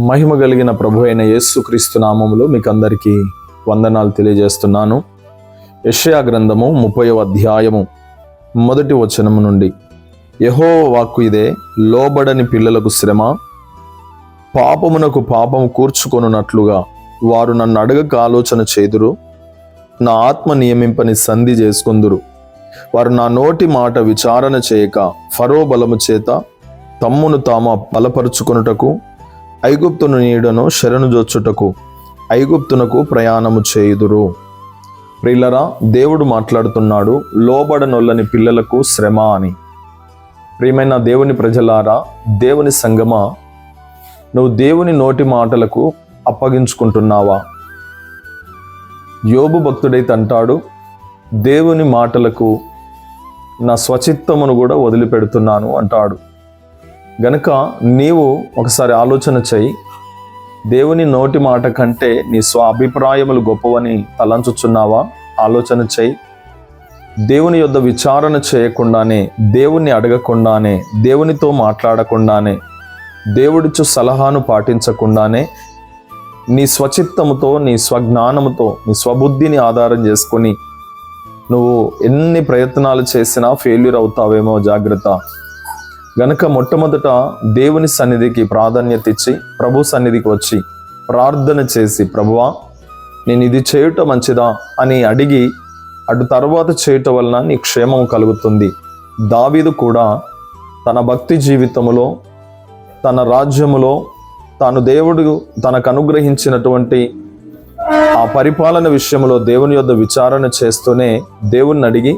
మహిమ కలిగిన ప్రభు అయిన యేసుక్రీస్తు నామములో మీకు అందరికీ వందనాలు తెలియజేస్తున్నాను. యెషయా గ్రంథము 30వ అధ్యాయము 1వ వచనము నుండి, యెహోవా వాక్కు ఇదే, లోబడని పిల్లలకు శ్రమ, పాపమునకు పాపము కూర్చుకొనున్నట్లుగా వారు నన్ను అడగక ఆలోచన చేదురు, నా ఆత్మ నియమింపని సంధి చేసుకుందురు. వారు నా నోటి మాట విచారణ చేయక ఫరో బలము చేత తమ్మును తాము బలపరుచుకొనుటకు, ఐగుప్తును నీడను శరణు జొచ్చుటకు ఐగుప్తునకు ప్రయాణము చేయుదురు. ప్రియులరా, దేవుడు మాట్లాడుతున్నాడు, లోబడనొల్లని పిల్లలకు శ్రమ అని. ప్రియమైన దేవుని ప్రజలారా, దేవుని సంగమా, నువ్వు దేవుని నోటి మాటలకు అప్పగించుకుంటున్నావా? యోబు భక్తుడైతే అంటాడు, దేవుని మాటలకు నా స్వచిత్తమును కూడా వదిలిపెడుతున్నాను అంటాడు. గనుక నీవు ఒకసారి ఆలోచన చెయ్యి. దేవుని నోటి మాట కంటే నీ స్వ అభిప్రాయములు గొప్పవని తలంచుచున్నావా? ఆలోచన చెయ్యి. దేవుని యొద్ద విచారణ చేయకుండానే, దేవుణ్ణి అడగకుండానే, దేవునితో మాట్లాడకుండానే, దేవుడిచ్చు సలహాను పాటించకుండానే నీ స్వచిత్తముతో, నీ స్వజ్ఞానముతో, నీ స్వబుద్ధిని ఆధారం చేసుకొని నువ్వు ఎన్ని ప్రయత్నాలు చేసినా ఫెయిల్యూర్ అవుతావేమో, జాగ్రత్త. గనుక మొట్టమొదట దేవుని సన్నిధికి ప్రాధాన్యత ఇచ్చి ప్రభు సన్నిధికి వచ్చి ప్రార్థన చేసి, ప్రభువా నేను ఇది చేయటం మంచిదా అని అడిగి అటు తర్వాత చేయటం వలన నీ క్షేమం కలుగుతుంది. దావీదు కూడా తన భక్తి జీవితములో, తన రాజ్యములో, తాను దేవుడు తనకు అనుగ్రహించినటువంటి ఆ పరిపాలన విషయంలో దేవుని యొద్ద విచారణ చేస్తూనే దేవుణ్ణి అడిగి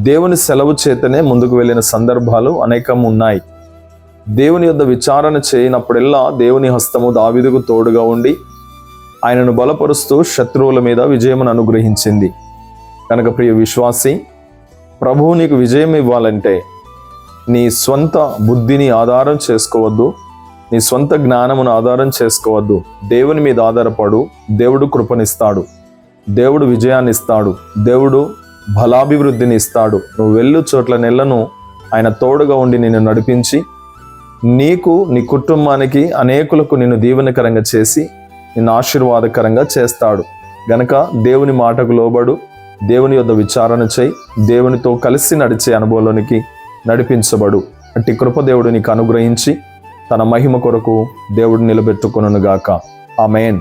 దేవుని సెలవు చేతనే ముందుకు వెళ్ళిన సందర్భాలు అనేకం ఉన్నాయి. దేవుని యొద్ద విచారణ చేయనప్పుడెల్లా దేవుని హస్తము దావీదుకు తోడుగా ఉండి ఆయనను బలపరుస్తూ శత్రువుల మీద విజయమును అనుగ్రహించింది. కనుక ప్రియ విశ్వాసి, ప్రభువు నీకు విజయం ఇవ్వాలంటే నీ స్వంత బుద్ధిని ఆధారం చేసుకోవద్దు, నీ స్వంత జ్ఞానమును ఆధారం చేసుకోవద్దు. దేవుని మీద ఆధారపడు. దేవుడు కృపనిస్తాడు, దేవుడు విజయాన్ని ఇస్తాడు, దేవుడు బలాభివృద్ధిని ఇస్తాడు. నువ్వు వెళ్ళు చోట్ల నెలను ఆయన తోడుగా ఉండి నిన్ను నడిపించి నీకు, నీ కుటుంబానికి, అనేకులకు నిన్ను దీవెనకరంగా చేసి నిన్ను ఆశీర్వాదకరంగా చేస్తాడు. గనక దేవుని మాటకు లోబడు, దేవుని యొద్ద విచారణ చేయి, దేవునితో కలిసి నడిచే అనుభవంలోనికి నడిపించబడు. అట్టి కృప దేవుడు నీకు అనుగ్రహించి తన మహిమ కొరకు దేవుడు నిలబెట్టుకొనుగాక. ఆమేన్.